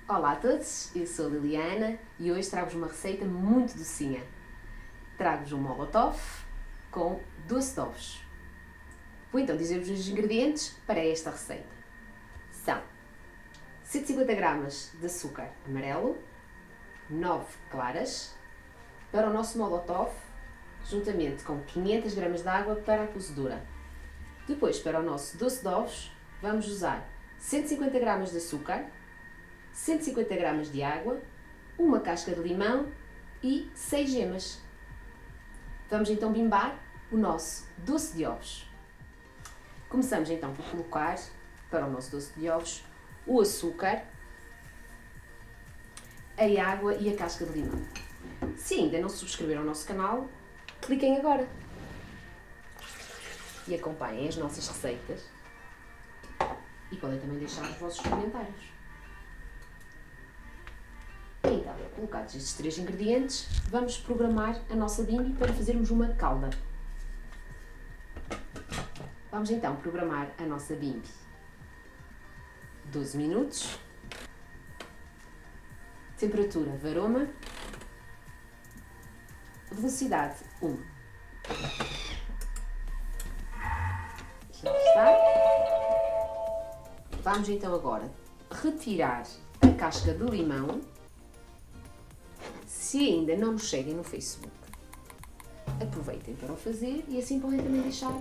Olá a todos, eu sou a Liliana e hoje trago-vos uma receita muito docinha. Trago-vos um molotov com doce de ovos. Vou então dizer-vos os ingredientes para esta receita. São 150 gramas de açúcar amarelo, 9 claras, para o nosso molotov, juntamente com 500 gramas de água para a cozedura. Depois, para o nosso doce de ovos, vamos usar 150 gramas de açúcar, 150 gramas de água, uma casca de limão e 6 gemas. Vamos então bimbar o nosso doce de ovos. Começamos então por colocar para o nosso doce de ovos o açúcar, a água e a casca de limão. Se ainda não subscreveram o nosso canal, cliquem agora e acompanhem as nossas receitas e podem também deixar os vossos comentários. Então, colocados estes 3 ingredientes, vamos programar a nossa bimbi para fazermos uma calda. Vamos então programar a nossa bimbi. 12 minutos. Temperatura varoma. Velocidade 1. Já está. Vamos então agora retirar a casca de limão. Se ainda não nos seguem no Facebook, aproveitem para o fazer e assim podem também deixar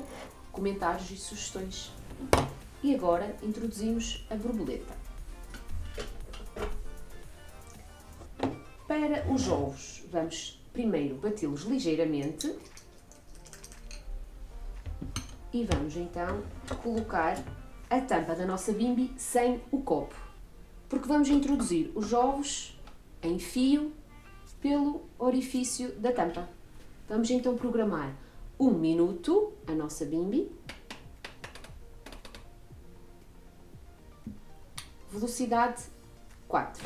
comentários e sugestões. E agora introduzimos a borboleta. Para os ovos, vamos primeiro batê-los ligeiramente e vamos então colocar a tampa da nossa bimbi sem o copo, porque vamos introduzir os ovos em fio pelo orifício da tampa. Vamos então programar 1 minuto a nossa bimbi. Velocidade 4.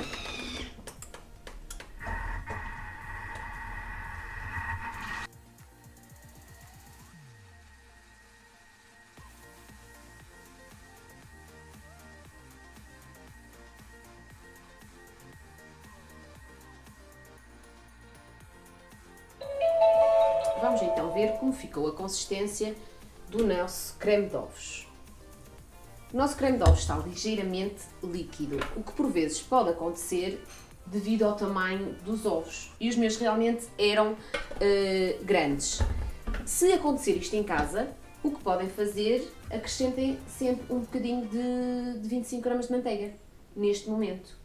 Vamos então ver como ficou a consistência do nosso creme de ovos. O nosso creme de ovos está ligeiramente líquido, o que por vezes pode acontecer devido ao tamanho dos ovos. E os meus realmente eram grandes. Se acontecer isto em casa, o que podem fazer, acrescentem sempre um bocadinho de 25 gramas de manteiga, neste momento.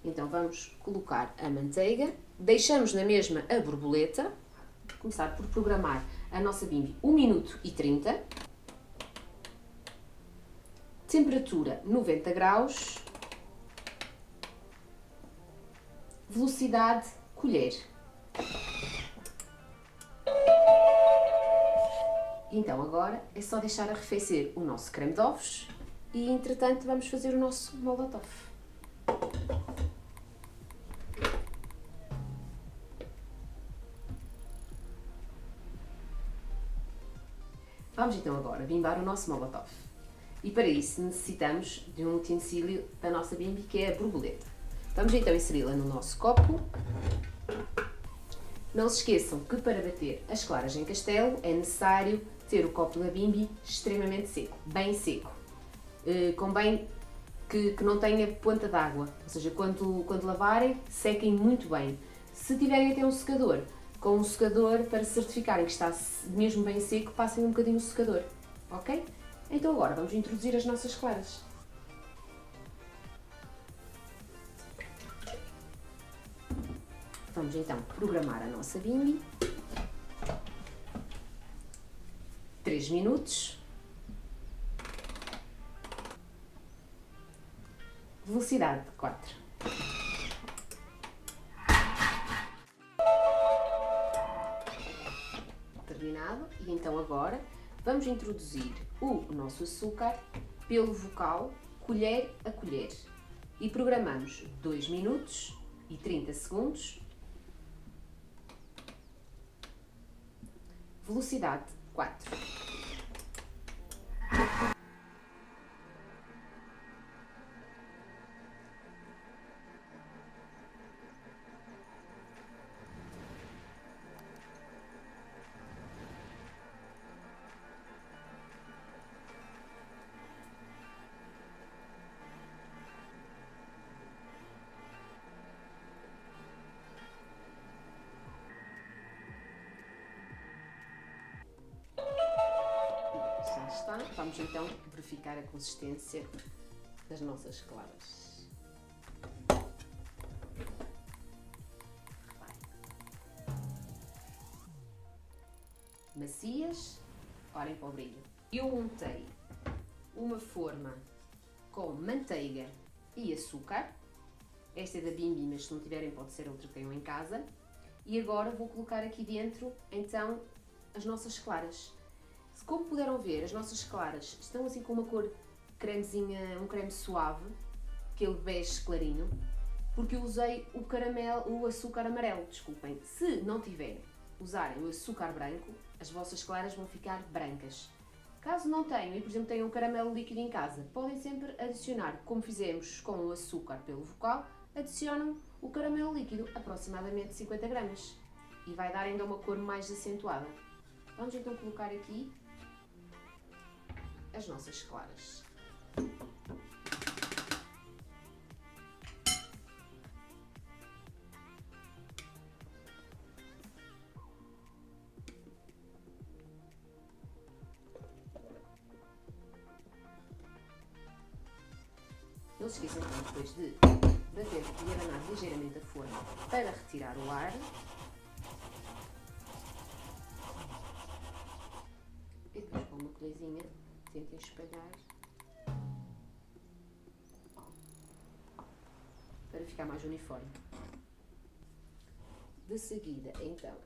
Então vamos colocar a manteiga, deixamos na mesma a borboleta. Começar por programar a nossa bimbi 1 minuto e 30, temperatura 90 graus, velocidade colher. Então agora é só deixar arrefecer o nosso creme de ovos e entretanto vamos fazer o nosso molotov. Vamos então agora bimbar o nosso molotov. E para isso necessitamos de um utensílio da nossa bimbi, que é a borboleta. Vamos então inseri-la no nosso copo. Não se esqueçam que para bater as claras em castelo é necessário ter o copo da bimbi extremamente seco, bem seco. Convém que não tenha ponta d'água, ou seja, quando lavarem, sequem muito bem. Se tiverem até um secador, com um secador, para certificarem que está mesmo bem seco, passem um bocadinho o secador, ok? Então agora vamos introduzir as nossas claras. Vamos então programar a nossa bimbi. 3 minutos. Velocidade 4. Terminado. E então agora vamos introduzir o nosso açúcar pelo vocal, colher a colher. E programamos 2 minutos e 30 segundos. Velocidade 4. está. Vamos então verificar a consistência das nossas claras. Macias, olhem para o brilho. Eu untei uma forma com manteiga e açúcar. Esta é da Bimby, mas se não tiverem pode ser outra que tenham em casa. E agora vou colocar aqui dentro, então, as nossas claras. Como puderam ver, as nossas claras estão assim com uma cor cremezinha, um creme suave, aquele bege clarinho, porque eu usei o açúcar amarelo, desculpem. Se não tiverem, usarem o açúcar branco, as vossas claras vão ficar brancas. Caso não tenham e, por exemplo, tenham um caramelo líquido em casa, podem sempre adicionar, como fizemos com o açúcar pelo vocal, adicionam o caramelo líquido, aproximadamente 50 gramas, e vai dar ainda uma cor mais acentuada. Vamos então colocar aqui as nossas claras. Não se esqueçam então depois de bater e abanar ligeiramente a forma para retirar o ar. E depois com uma colherzinha tentem espalhar para ficar mais uniforme. De seguida, então,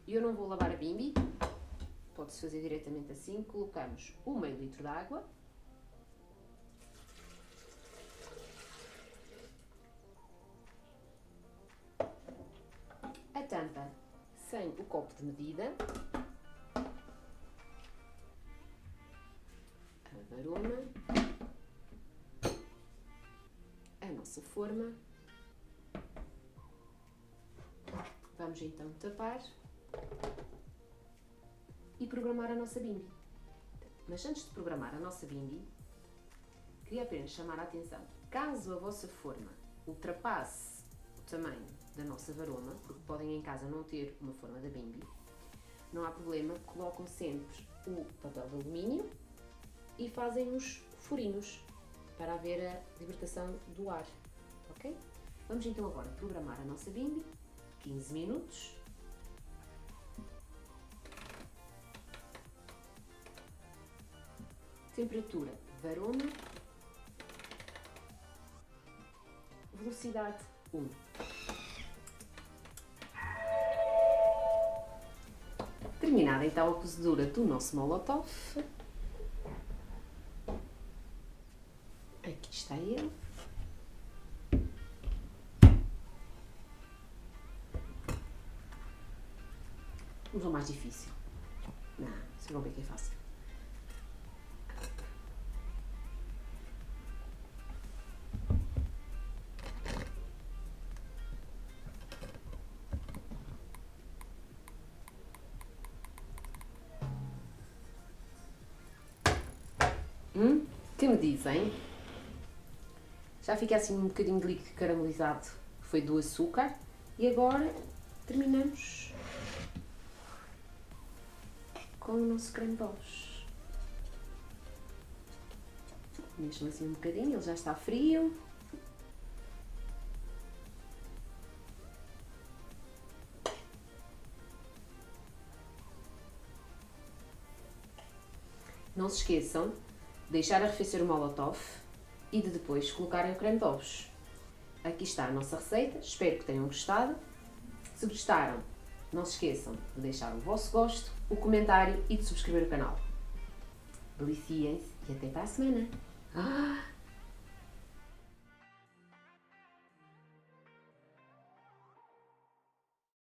eu não vou lavar a Bimby, pode-se fazer diretamente assim, colocamos o meio litro de água, a tampa sem o copo de medida, a varoma, a nossa forma. Vamos então tapar e programar a nossa Bimby. Mas antes de programar a nossa Bimby, queria apenas chamar a atenção. Caso a vossa forma ultrapasse o tamanho da nossa varoma, porque podem em casa não ter uma forma da Bimby, não há problema, colocam sempre o papel de alumínio e fazem os furinhos para haver a libertação do ar, ok? Vamos então agora programar a nossa Bimby, 15 minutos. Temperatura varoma, velocidade 1. Terminada então a cozedura do nosso molotov, aqui está ele. Vamos ao mais difícil. Não, vocês vão ver que é fácil. Que me dizem? Já fica assim um bocadinho de líquido caramelizado, que foi do açúcar. E agora terminamos com o nosso creme de ovos. Mexam assim um bocadinho, ele já está frio. Não se esqueçam de deixar arrefecer o molotov e de depois colocarem o creme de ovos. Aqui está a nossa receita, espero que tenham gostado. Se gostaram, não se esqueçam de deixar o vosso gosto, o comentário e de subscrever o canal. Deliciem-se e até para a semana!